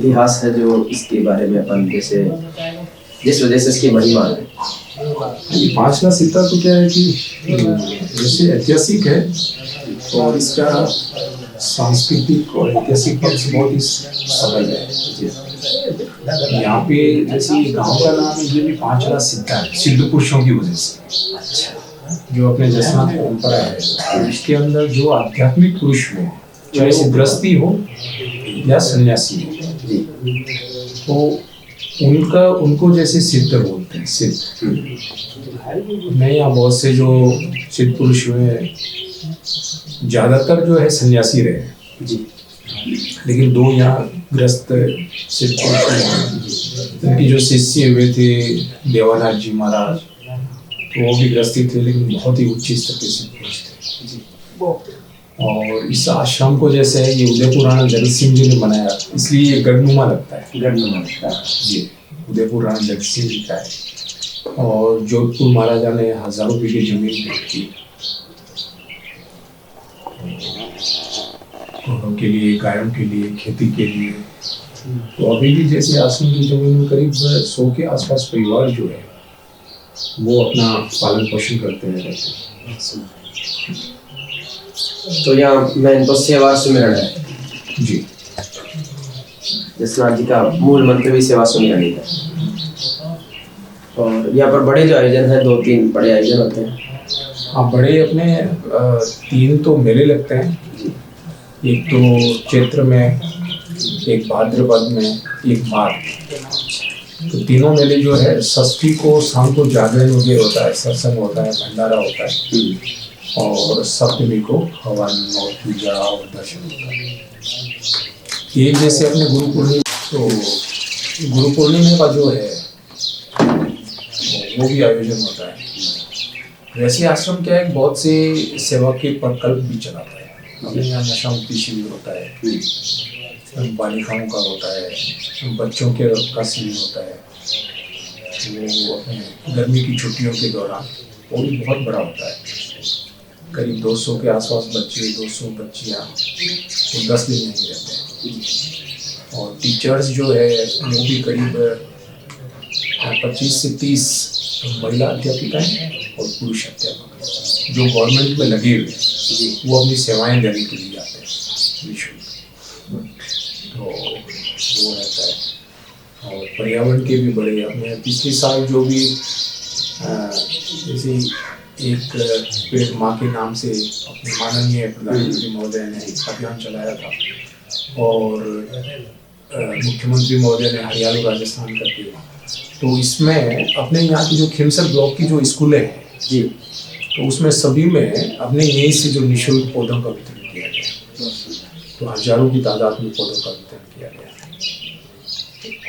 इतिहास है जो इसके बारे में अपन जैसे जिस वजह से इसकी महिमा है? ये पांचला सिक्का तो क्या है कि जैसे ऐतिहासिक है और इसका सांस्कृतिक और ऐतिहासिक पक्ष बहुत ही सबल है। यहाँ पे जैसे गांव का नाम है, ये भी पांचला सिक्का है सिद्ध पुरुषों की वजह से। अच्छा, जो अपने जसनाथ परंपरा है इसके अंदर जो आध्यात्मिक पुरुष हुए, चाहे वो गृहस्थी हो या सन्यासी हो, तो उनको जैसे सिद्ध बोलते हैं। सिद्ध मैं यहाँ बहुत से जो सिद्ध पुरुष हुए, ज्यादातर जो है सन्यासी रहे जी, लेकिन 2 यहाँ गृहस्थ सिद्ध पुरुष हैं। उनकी जो शिष्य हुए थे देवानाथ जी महाराज, तो वो भी गृहस्थी थे लेकिन बहुत ही उच्च स्तर के सिद्ध पुरुष थे जी। और इस आश्रम को जैसे है ये उदयपुर राणा जगत सिंह जी ने बनाया, इसलिए ये गढ़नुमा लगता है। गढ़नुमा लगता है जी, उदयपुर राणा जगत सिंह जी का है। और जोधपुर महाराजा ने हजारों बीघे जमीन की घोड़ों के लिए, गायों के लिए, खेती के लिए। तो अभी भी जैसे आश्रम की जमीन में करीब 100 के आसपास परिवार जो है वो अपना पालन पोषण करते हैं। तो यहाँ मैं तो सेवा सुमिरन है जी, जसनाथ जी का मूल मंत्र भी सेवा सुमिरन ही है। और यहाँ पर बड़े जो आयोजन है 2-3 बड़े आयोजन होते हैं। हाँ, बड़े अपने 3 तो मेले लगते हैं। एक तो चैत्र में, एक भाद्रपद में, एक माघ। तो तीनों मेले जो है, षष्ठी को शाम को जागरण वगैरह होता है, सत्संग होता है, भंडारा होता है, और सप्तमी को हवन और पूजा और दर्शन होता है। ये जैसे अपने गुरु पूर्णिमा, तो गुरु पूर्णिमा का जो है वो भी आयोजन होता है। वैसे आश्रम क्या है, बहुत से सेवा के प्रकल्प भी चलाता है। अपने यहाँ नशा मुक्ति शिविर होता है, बालिकाओं का होता है, बच्चों के का शिविर होता है, वो अपने गर्मी की छुट्टियों के दौरान वो भी बहुत बड़ा होता है। करीब 200 के आसपास बच्चे, 200 बच्चियाँ वो 10 दिन नहीं रहते हैं। और टीचर्स जो है वो भी करीब 25 से 30 महिला अध्यापिकाएँ और पुरुष अध्यापक जो गवर्नमेंट में लगे हुए वो अपनी सेवाएं देने के लिए आते हैं निःशुल्क। तो वो रहता है। और पर्यावरण के भी बड़े अपने पिछले साल जो भी जैसे एक पेड़ माँ के नाम से अपने माननीय प्रधानमंत्री महोदय ने अभियान चलाया था, और मुख्यमंत्री महोदय ने हरियाणा राजस्थान का किया। तो इसमें अपने यहाँ की जो खिमसर ब्लॉक की जो स्कूलें हैं जी, तो उसमें सभी में अपने यहीं से जो निःशुल्क पौधों का वितरण किया गया। तो हजारों की तादाद में पौधों का वितरण किया गया।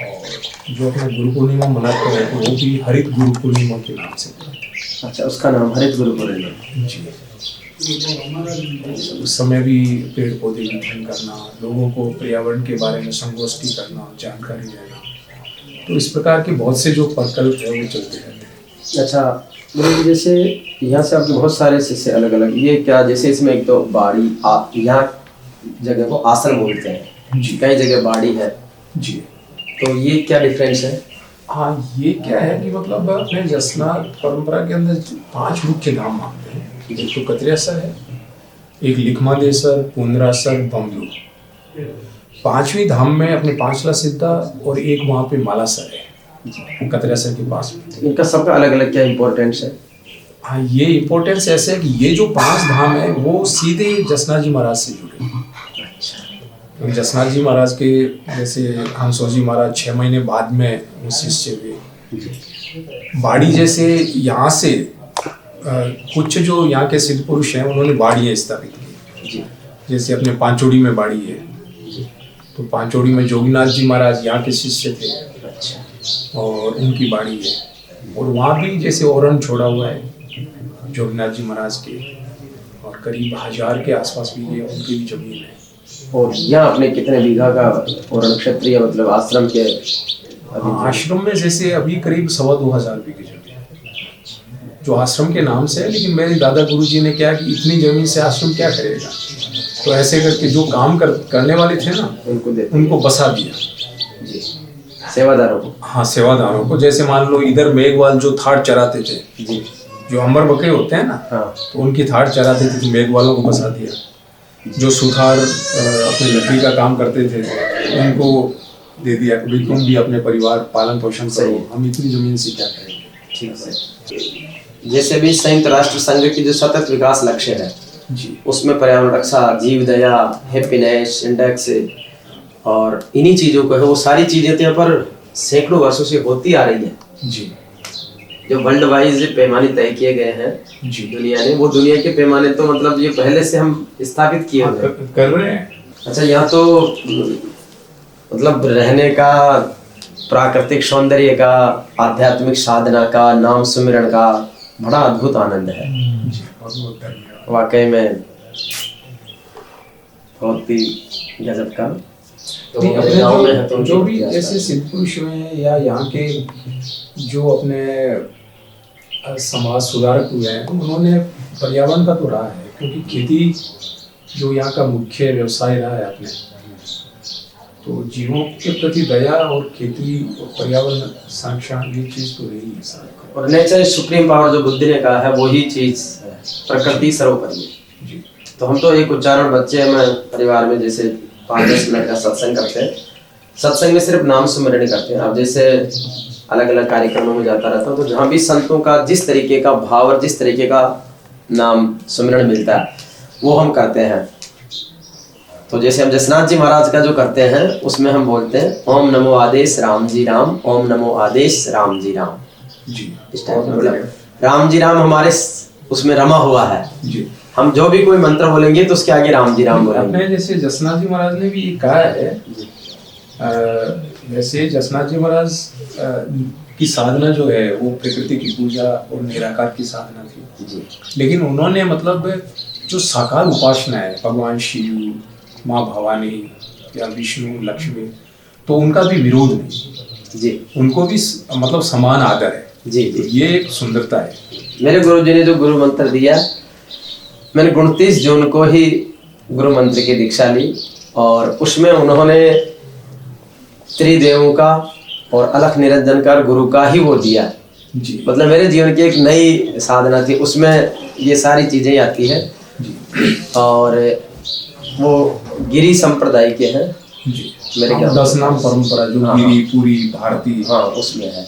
और जो अपना गुरु पूर्णिमा मनाते हैं तो वो भी हरित गुरु पूर्णिमा के नाम से। अच्छा, उसका नाम हरित गुरु पूर्णिमा जी। उस समय भी पेड़ पौधे वितरण करना, लोगों को पर्यावरण के बारे में संगोष्ठी करना, जानकारी देना, तो इस प्रकार के बहुत से जो प्रकल्प है वो चलते रहते हैं। अच्छा, जैसे यहाँ से आपके बहुत सारे शिष्य अलग अलग, ये क्या जैसे इसमें एक तो बाड़ी, आप यहाँ जगह को आश्रम बोलते हैं जी, कई जगह बाड़ी है जी, तो ये क्या डिफरेंस है? हाँ, ये क्या है कि मतलब अपने जसनाथ परंपरा के अंदर 5 मुख्य धाम मानते हैं। एक तो कतरेसर है, एक लिखमादेसर, पुंडरासर, बमलू। 5वीं धाम में अपने पांचला सिद्धा और एक वहाँ पे मालासर है कतरेसर के पास में। इनका सबका अलग अलग क्या इम्पोर्टेंस है? हाँ, ये इम्पोर्टेंस ऐसे है कि ये जो 5 धाम है वो सीधे जसनाथ जी महाराज से जुड़े हैं। तो जसनाथ जी महाराज के जैसे हंसो जी महाराज 6 महीने बाद में वो शिष्य हुए। बाड़ी जैसे यहाँ से कुछ जो यहाँ के सिद्ध पुरुष हैं उन्होंने बाड़ियाँ स्थापित की, जैसे अपने पांचोड़ी में बाड़ी है, तो पांचोड़ी में जोगीनाथ जी महाराज यहाँ के शिष्य थे और उनकी बाड़ी है। और वहाँ भी जैसे औरण छोड़ा हुआ है जोगीनाथ जी महाराज के, और करीब 1000 के आसपास भी ये उनकी भी जमीन है। और यहाँ अपने कितने बीघा का औरण क्षेत्रीय मतलब आश्रम के? आश्रम में जैसे अभी करीब 2,25,000 बीघे जमीन जो आश्रम के नाम से है, लेकिन मेरे दादा गुरुजी ने क्या कि इतनी जमीन से आश्रम क्या करेगा, तो ऐसे करके जो काम करने वाले थे ना उनको बसा दिया। जी, सेवादारों को। हाँ, सेवादारों को। जैसे मान लो इधर मेघवाल जो थाट चराते थे, जी, जो अंबर बकरे होते हैं ना, हाँ, तो उनकी थाट चराते थे, तो मेघवालों को बसा दिया। जो सुथार अपने लकड़ी का काम करते थे उनको दे दिया कि भाई तुम भी अपने परिवार पालन पोषण करो, हम इतनी जमीन से क्या करेंगे। ठीक है। जैसे भी संयुक्त राष्ट्र संघ की जो सतत विकास लक्ष्य है जी, उसमें पर्यावरण रक्षा, जीव दया, हैप्पीनेस इंडेक्स और इन्हीं चीजों को है, वो सारी चीजें तो यहाँ पर सैकड़ों वर्षों से होती आ रही है। जी, जो वर्ल्ड वाइज पैमाने तय किए गए हैं जी, दुनिया ने, वो दुनिया के पैमाने तो मतलब ये पहले से हम स्थापित किए हुए हैं। कर रहे हैं। अच्छा, यहाँ तो मतलब रहने का, प्राकृतिक सौंदर्य का, आध्यात्मिक साधना का, नाम सुमिरन का बड़ा अद्भुत आनंद है। जी, बहुत बहुत धन्यवाद। वाकई में बहुत ही गजब का। तो नहीं, मेरे अपने गाँव में है तो जो भी उनकी ऐसे सिद्ध पुरुष हुए हैं या यहाँ के जो अपने समाज सुधारक हुए हैं, उन्होंने पर्यावरण का तो रहा है, क्योंकि खेती जो यहाँ का मुख्य व्यवसाय रहा है अपने, तो जीवों के प्रति दया और खेती और पर्यावरण संरक्षण ये चीज तो रही है सारी। और नेचर सुप्रीम पावर जो बुद्ध ने कहा है वही चीज है, प्रकृति सर्वोपरि है। जी, तो हम तो एक उच्चारण बच्चे में परिवार में जैसे 5-10 मिनट का सत्संग करते हैं, सत्संग में सिर्फ नाम सुमिरन ही करते हैं। अब जैसे अलग अलग कार्यक्रमों में जाता रहता हूँ, तो जहाँ भी संतों का जिस तरीके का भाव और जिस तरीके का नाम सुमिरन मिलता है वो हम करते हैं। तो जैसे हम जसनाथ जी महाराज का जो करते हैं उसमें हम बोलते हैं ओम नमो आदेश राम जी राम, ओम नमो आदेश राम जी राम। जी, इस टाइप मतलब राम जी राम हमारे उसमें रमा हुआ है। जी, हम जो भी कोई मंत्र बोलेंगे तो उसके आगे राम जी राम बोलेंगे। अपने जैसे जसनाथ जी महाराज ने भी ये कहा है, वैसे जसनाथ जी महाराज की साधना जो है वो प्रकृति की पूजा और निराकार की साधना थी जी, लेकिन उन्होंने मतलब जो साकार उपासना है, भगवान शिव, माँ भवानी या विष्णु, लक्ष्मी, तो उनका भी विरोध नहीं जी, उनको भी मतलब समान आदर है। जी, जी। ये एक सुंदरता है। मेरे गुरु जी ने जो गुरु मंत्र दिया, मैंने 29 जून को ही गुरु मंत्र की दीक्षा ली और उसमें उन्होंने त्रिदेवों का और अलख निरंजन का गुरु का ही वो दिया। जी, मतलब मेरे जीवन की एक नई साधना थी, उसमें ये सारी चीजें आती है। और वो गिरी संप्रदाय के हैं जी, मेरे क्या 10 नाम परंपरा जो हाँ, गिरी पूरी भारतीय, हाँ उसमें है।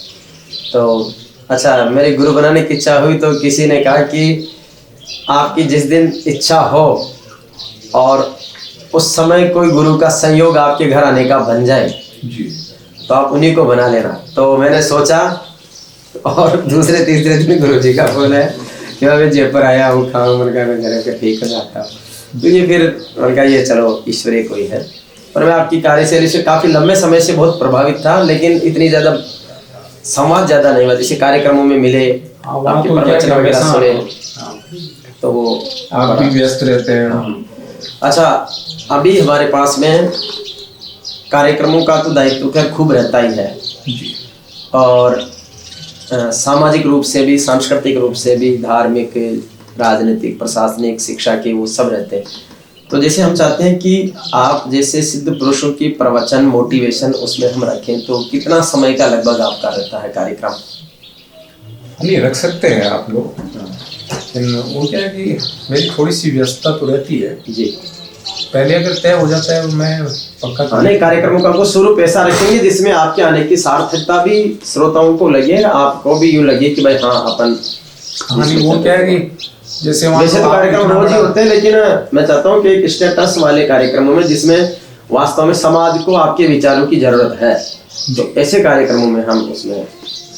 तो अच्छा, मेरी गुरु बनाने की इच्छा हुई तो किसी ने कहा कि आपकी जिस दिन इच्छा हो और उस समय कोई गुरु का संयोग आपके घर आने का बन जाए जी, तो आप उन्हीं को बना लेना। तो मैंने सोचा और दूसरे तीसरे दिन गुरु जी का फोन है कि मैं जयपुर आया हूँ, खाऊं, मन का मैं घर के ठीक हो जाता हूँ। तो ये फिर उनका ये चलो ईश्वरीय कोई है। पर मैं आपकी कार्यशैली से काफी लंबे समय से बहुत प्रभावित था, लेकिन इतनी ज्यादा संवाद ज्यादा नहीं हुआ। जैसे कार्यक्रमों में मिले, आपके प्रवचन वगैरह सुने, तो वो आप भी व्यस्त रहते हैं। अच्छा, अभी हमारे पास में कार्यक्रमों का तो दायित्व खैर खूब रहता ही है जी, और सामाजिक रूप से भी, सांस्कृतिक रूप से भी, धार्मिक, राजनीतिक, प्रशासनिक, शिक्षा के वो सब रहते हैं। तो जैसे हम चाहते हैं कि आप जैसे सिद्ध पुरुषों की प्रवचन, मोटिवेशन उसमें हम रखें, तो कितना समय का लगभग आपका रहता है कार्यक्रम? नहीं, रख सकते हैं आप लोग, लेकिन वो क्या है कि मेरी थोड़ी सी व्यस्तता तो रहती है। जी, पहले अगर तय हो जाता है मैं पक्का नहीं, कार्यक्रमों का वो स्वरूप ऐसा रखेंगे जिसमें आपके आने की सार्थकता भी श्रोताओं को लगे, आपको भी यूं लगे कि भाई हाँ अपन। हाँ, नहीं, वो क्या है कि जैसे तो कार्यक्रम रोज ही होते हैं, लेकिन मैं चाहता हूँ कि एक स्टेटस वाले कार्यक्रमों में जिसमें वास्तव में समाज को आपके विचारों की जरूरत है, तो ऐसे कार्यक्रमों में हम उसमें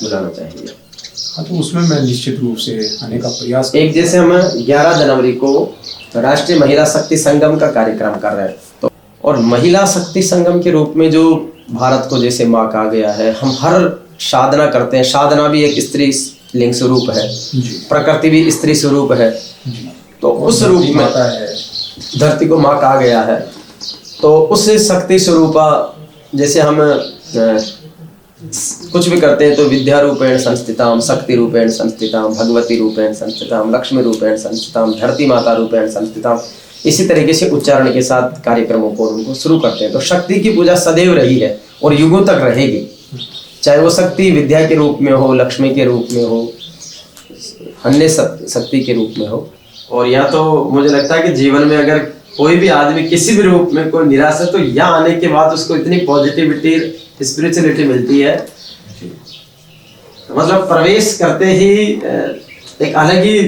बुलाना चाहेंगे। हाँ, तो उसमें मैं निश्चित रूप से आने का प्रयास। एक जैसे हम 11 जनवरी को राष्ट्रीय महिला शक्ति संगम का कार्यक्रम कर रहे हैं, तो और महिला शक्ति संगम के रूप में जो भारत को जैसे माँ कहा गया है, हम हर साधना करते हैं। साधना भी एक स्त्री लिंग स्वरूप है, प्रकृति भी स्त्री स्वरूप है, तो उस रूप में धरती को माँ कहा गया है। तो उस शक्ति स्वरूपा जैसे हम कुछ भी करते हैं तो विद्या रूपेण संस्थिताम, शक्ति रूपेण संस्थिताम, भगवती रूपेण संस्थिताम, लक्ष्मी रूपेण संस्थिताम, धरती माता रूपेण संस्थिताम, इसी तरीके से उच्चारण के साथ कार्यक्रमों को उनको शुरू करते हैं। तो शक्ति की पूजा सदैव रही है और युगों तक रहेगी, चाहे वो शक्ति विद्या के रूप में हो, लक्ष्मी के रूप में हो, अन्य शक्ति के रूप में हो। और या तो मुझे लगता है कि जीवन में अगर कोई भी आदमी किसी भी रूप में कोई निराश है तो यहाँ आने के बाद उसको इतनी पॉजिटिविटी, स्पिरिचुअलिटी मिलती है, मतलब प्रवेश करते ही एक अलग ही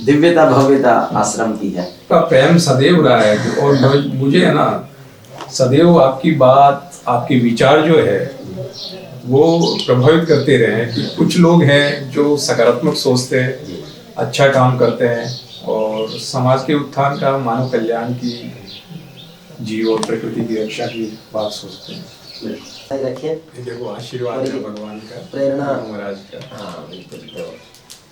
दिव्यता भव्यता आश्रम की है। का प्रेम सदैव रहा है। और मुझे है ना सदैव आपकी बात, आपके विचार जो है वो प्रभावित करते रहे हैं कि कुछ लोग हैं जो सकारात्मक सोचते हैं, अच्छा काम करते हैं और समाज के उत्थान का, मानव कल्याण की, जीव और प्रकृति की रक्षा की बात सोचते हैं। रखिए, देखो आशीर्वाद है भगवान का, प्रेरणा महाराज का। हाँ बिल्कुल।